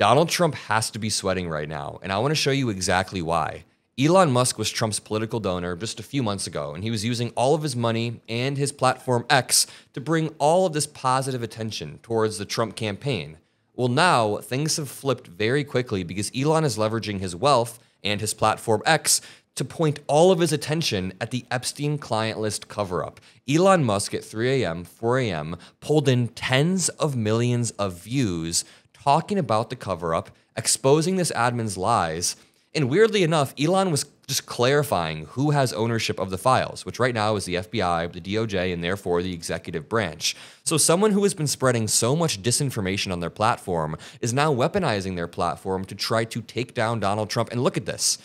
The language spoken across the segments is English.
Donald Trump has to be sweating right now, and I want to show you exactly why. Elon Musk was Trump's political donor just a few months ago, and he was using all of his money and his platform X to bring all of this positive attention towards the Trump campaign. Well, now things have flipped very quickly because Elon is leveraging his wealth and his platform X to point all of his attention at the Epstein client list cover-up. Elon Musk at 3 a.m., 4 a.m. pulled in tens of millions of views talking about the cover-up, exposing this admin's lies. And weirdly enough, Elon was just clarifying who has ownership of the files, which right now is the FBI, the DOJ, and therefore the executive branch. So someone who has been spreading so much disinformation on their platform is now weaponizing their platform to try to take down Donald Trump. And look at this.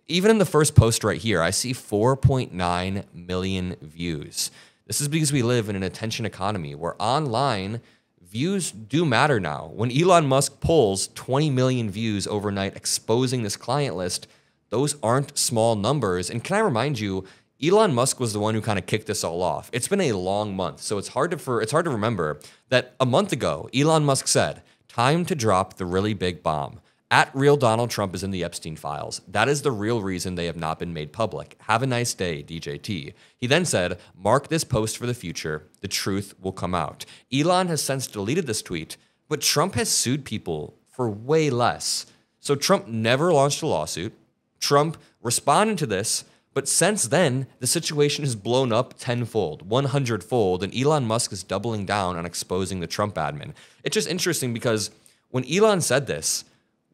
Even in the first post right here, I see 4.9 million views. This is because we live in an attention economy where online views do matter now. When Elon Musk pulls 20 million views overnight exposing this client list, those aren't small numbers. And can I remind you, Elon Musk was the one who kind of kicked this all off. It's been a long month, so it's hard to remember that a month ago, Elon Musk said, "Time to drop the really big bomb. At real Donald Trump is in the Epstein files. That is the real reason they have not been made public. Have a nice day, DJT." He then said, "Mark this post for the future. The truth will come out." Elon has since deleted this tweet, but Trump has sued people for way less. So Trump never launched a lawsuit. Trump responded to this, but since then, the situation has blown up tenfold, 100-fold, and Elon Musk is doubling down on exposing the Trump admin. It's just interesting because when Elon said this,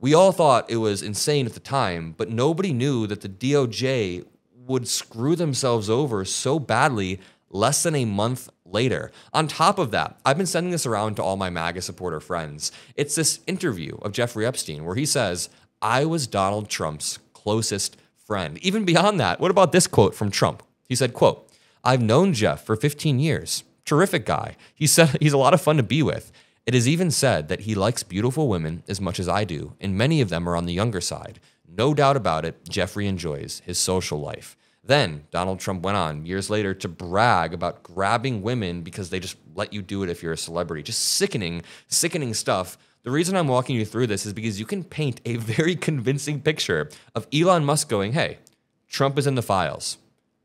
we all thought it was insane at the time, but nobody knew that the DOJ would screw themselves over so badly less than a month later. On top of that, I've been sending this around to all my MAGA supporter friends. It's this interview of Jeffrey Epstein where he says, "I was Donald Trump's closest friend." Even beyond that, what about this quote from Trump? He said, quote, "I've known Jeff for 15 years. Terrific guy. He said he's a lot of fun to be with. It is even said that he likes beautiful women as much as I do, and many of them are on the younger side. No doubt about it, Jeffrey enjoys his social life." Then Donald Trump went on years later to brag about grabbing women because they just let you do it if you're a celebrity. Just sickening stuff. The reason I'm walking you through this is because you can paint a very convincing picture of Elon Musk going, "Hey, Trump is in the files."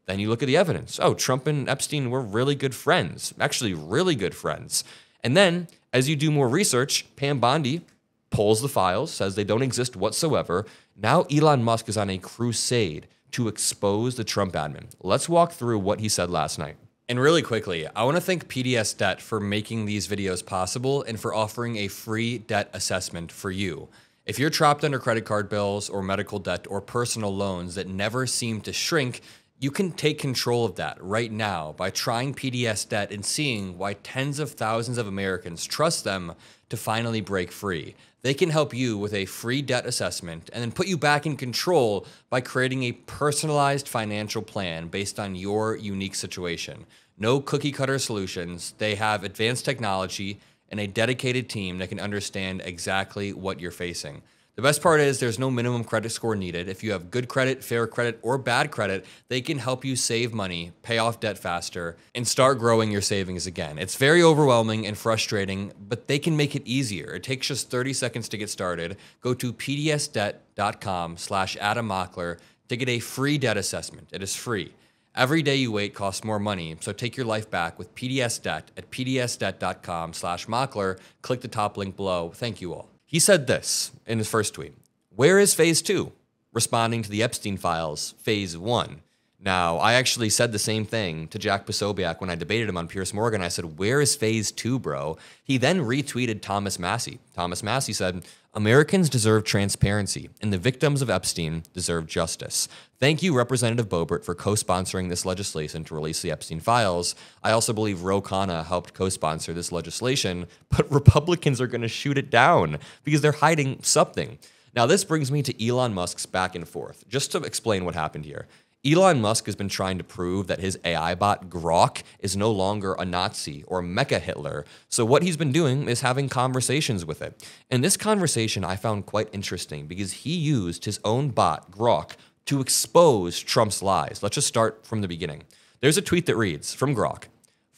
Then you look at the evidence. Oh, Trump and Epstein were really good friends, actually really good friends. And then as you do more research, Pam Bondi pulls the files, says they don't exist whatsoever. Now Elon Musk is on a crusade to expose the Trump admin. Let's walk through what he said last night. And really quickly, I want to thank PDS Debt for making these videos possible and for offering a free debt assessment for you. If you're trapped under credit card bills or medical debt or personal loans that never seem to shrink, you can take control of that right now by trying PDS Debt and seeing why tens of thousands of Americans trust them to finally break free. They can help you with a free debt assessment and then put you back in control by creating a personalized financial plan based on your unique situation. No cookie cutter solutions. They have advanced technology and a dedicated team that can understand exactly what you're facing. The best part is there's no minimum credit score needed. If you have good credit, fair credit, or bad credit, they can help you save money, pay off debt faster, and start growing your savings again. It's very overwhelming and frustrating, but they can make it easier. It takes just 30 seconds to get started. Go to pdsdebt.com/Adam Mockler to get a free debt assessment. It is free. Every day you wait costs more money, so take your life back with PDS Debt at pdsdebt.com/Mockler. Click the top link below. Thank you all. He said this in his first tweet. "Where is phase 2? Responding to the Epstein files, phase 1. Now, I actually said the same thing to Jack Posobiec when I debated him on Piers Morgan. I said, "Where is phase 2, bro?" He then retweeted Thomas Massey. Thomas Massey said, "Americans deserve transparency, and the victims of Epstein deserve justice. Thank you, Representative Boebert, for co-sponsoring this legislation to release the Epstein files. I also believe Ro Khanna helped co-sponsor this legislation, but Republicans are going to shoot it down because they're hiding something." Now, this brings me to Elon Musk's back and forth. Just to explain what happened here. Elon Musk has been trying to prove that his AI bot, Grok, is no longer a Nazi or Mecha Hitler. So what he's been doing is having conversations with it. And this conversation I found quite interesting because he used his own bot, Grok, to expose Trump's lies. Let's just start from the beginning. There's a tweet that reads, from Grok,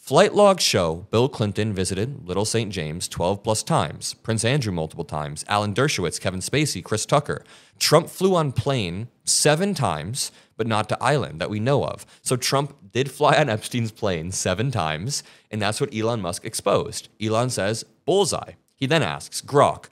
Flight logs show Bill Clinton visited Little St. James 12 plus times, Prince Andrew multiple times, Alan Dershowitz, Kevin Spacey, Chris Tucker. Trump flew on plane 7 times, but not to island that we know of. So Trump did fly on Epstein's plane 7 times, and that's what Elon Musk exposed. Elon says, bullseye. He then asks, Grok,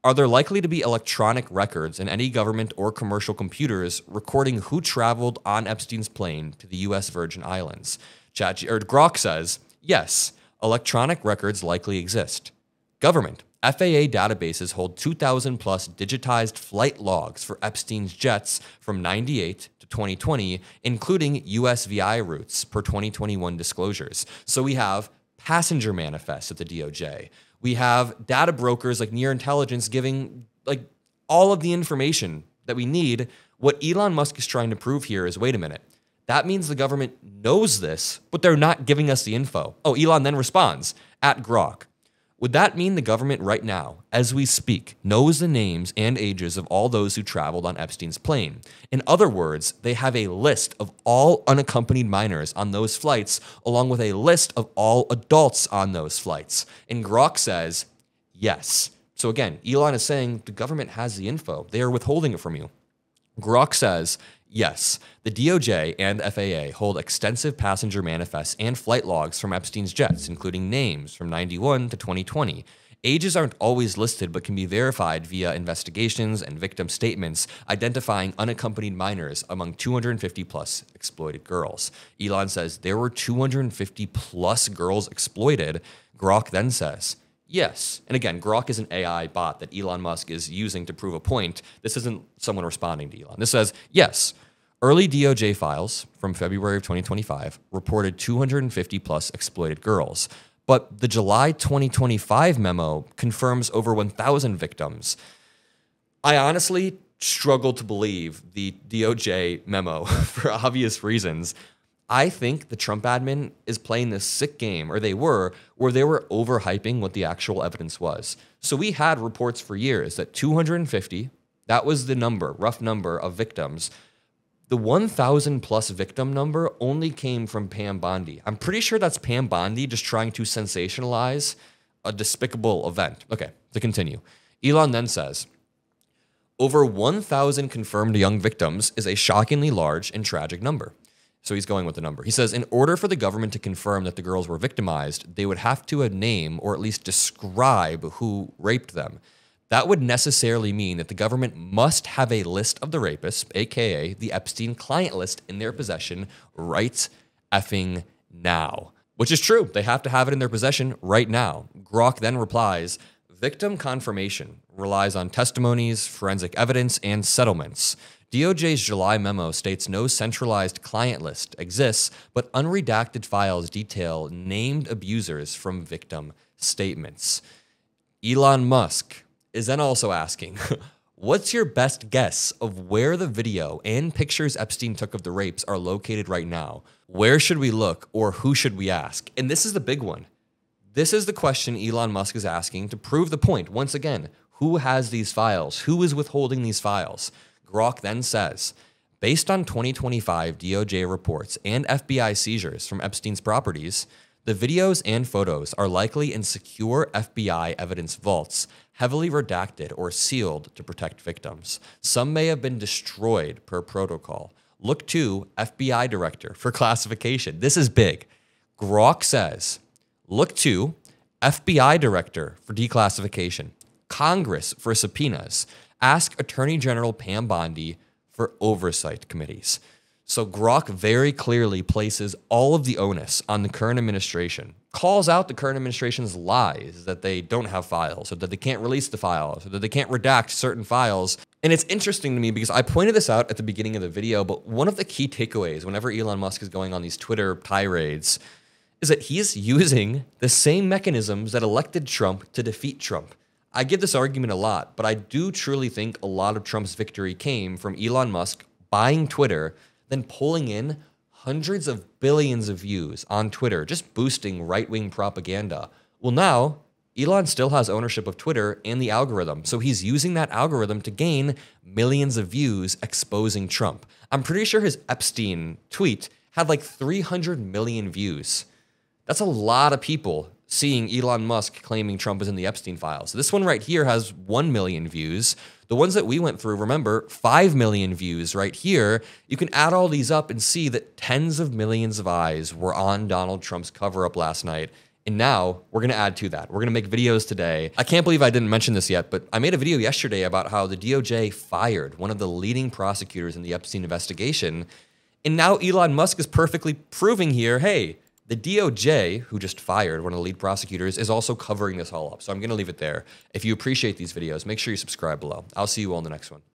are there likely to be electronic records in any government or commercial computers recording who traveled on Epstein's plane to the U.S. Virgin Islands? Grok says, yes, electronic records likely exist. Government. FAA databases hold 2,000 plus digitized flight logs for Epstein's jets from 98 to 2020, including USVI routes per 2021 disclosures. So we have passenger manifests at the DOJ. We have data brokers like Near Intelligence giving like all of the information that we need. What Elon Musk is trying to prove here is, wait a minute, that means the government knows this, but they're not giving us the info. Oh, Elon then responds, at Grok. Would that mean the government right now, as we speak, knows the names and ages of all those who traveled on Epstein's plane? In other words, they have a list of all unaccompanied minors on those flights, along with a list of all adults on those flights. And Grok says, yes. So again, Elon is saying the government has the info. They are withholding it from you. Grok says, yes, the DOJ and FAA hold extensive passenger manifests and flight logs from Epstein's jets, including names from 91 to 2020. Ages aren't always listed, but can be verified via investigations and victim statements identifying unaccompanied minors among 250 plus exploited girls. Elon says there were 250 plus girls exploited. Grok then says, yes. And again, Grok is an AI bot that Elon Musk is using to prove a point. This isn't someone responding to Elon. This says, yes, early DOJ files from February of 2025 reported 250 plus exploited girls. But the July 2025 memo confirms over 1,000 victims. I honestly struggle to believe the DOJ memo for obvious reasons. I think the Trump admin is playing this sick game, or they were, where they were overhyping what the actual evidence was. So we had reports for years that 250, that was the number, rough number of victims. The 1,000 plus victim number only came from Pam Bondi. I'm pretty sure that's Pam Bondi just trying to sensationalize a despicable event. Okay, to continue. Elon then says, over 1,000 confirmed young victims is a shockingly large and tragic number. So he's going with the number. He says, in order for the government to confirm that the girls were victimized, they would have to name or at least describe who raped them. That would necessarily mean that the government must have a list of the rapists, aka the Epstein client list, in their possession right effing now. Which is true. They have to have it in their possession right now. Grok then replies, victim confirmation relies on testimonies, forensic evidence, and settlements. DOJ's July memo states no centralized client list exists, but unredacted files detail named abusers from victim statements. Elon Musk is then also asking, what's your best guess of where the video and pictures Epstein took of the rapes are located right now? Where should we look, or who should we ask? And this is the big one. This is the question Elon Musk is asking to prove the point. Once again, who has these files? Who is withholding these files? Grok then says, based on 2025 DOJ reports and FBI seizures from Epstein's properties, the videos and photos are likely in secure FBI evidence vaults, heavily redacted or sealed to protect victims. Some may have been destroyed per protocol. Look to FBI Director for classification. This is big. Grok says, look to FBI Director for declassification, Congress for subpoenas, ask Attorney General Pam Bondi for oversight committees. So Grok very clearly places all of the onus on the current administration, calls out the current administration's lies that they don't have files, or that they can't release the files, or that they can't redact certain files. And it's interesting to me because I pointed this out at the beginning of the video, but one of the key takeaways whenever Elon Musk is going on these Twitter tirades is that he's using the same mechanisms that elected Trump to defeat Trump. I give this argument a lot, but I do truly think a lot of Trump's victory came from Elon Musk buying Twitter, then pulling in hundreds of billions of views on Twitter, just boosting right-wing propaganda. Well, now, Elon still has ownership of Twitter and the algorithm, so he's using that algorithm to gain millions of views exposing Trump. I'm pretty sure his Epstein tweet had like 300 million views. That's a lot of people seeing Elon Musk claiming Trump is in the Epstein files. This one right here has 1 million views. The ones that we went through, remember, 5 million views right here. You can add all these up and see that tens of millions of eyes were on Donald Trump's cover-up last night. And now we're going to add to that. We're going to make videos today. I can't believe I didn't mention this yet, but I made a video yesterday about how the DOJ fired one of the leading prosecutors in the Epstein investigation. And now Elon Musk is perfectly proving here, hey, the DOJ, who just fired one of the lead prosecutors, is also covering this all up. So I'm going to leave it there. If you appreciate these videos, make sure you subscribe below. I'll see you all in the next one.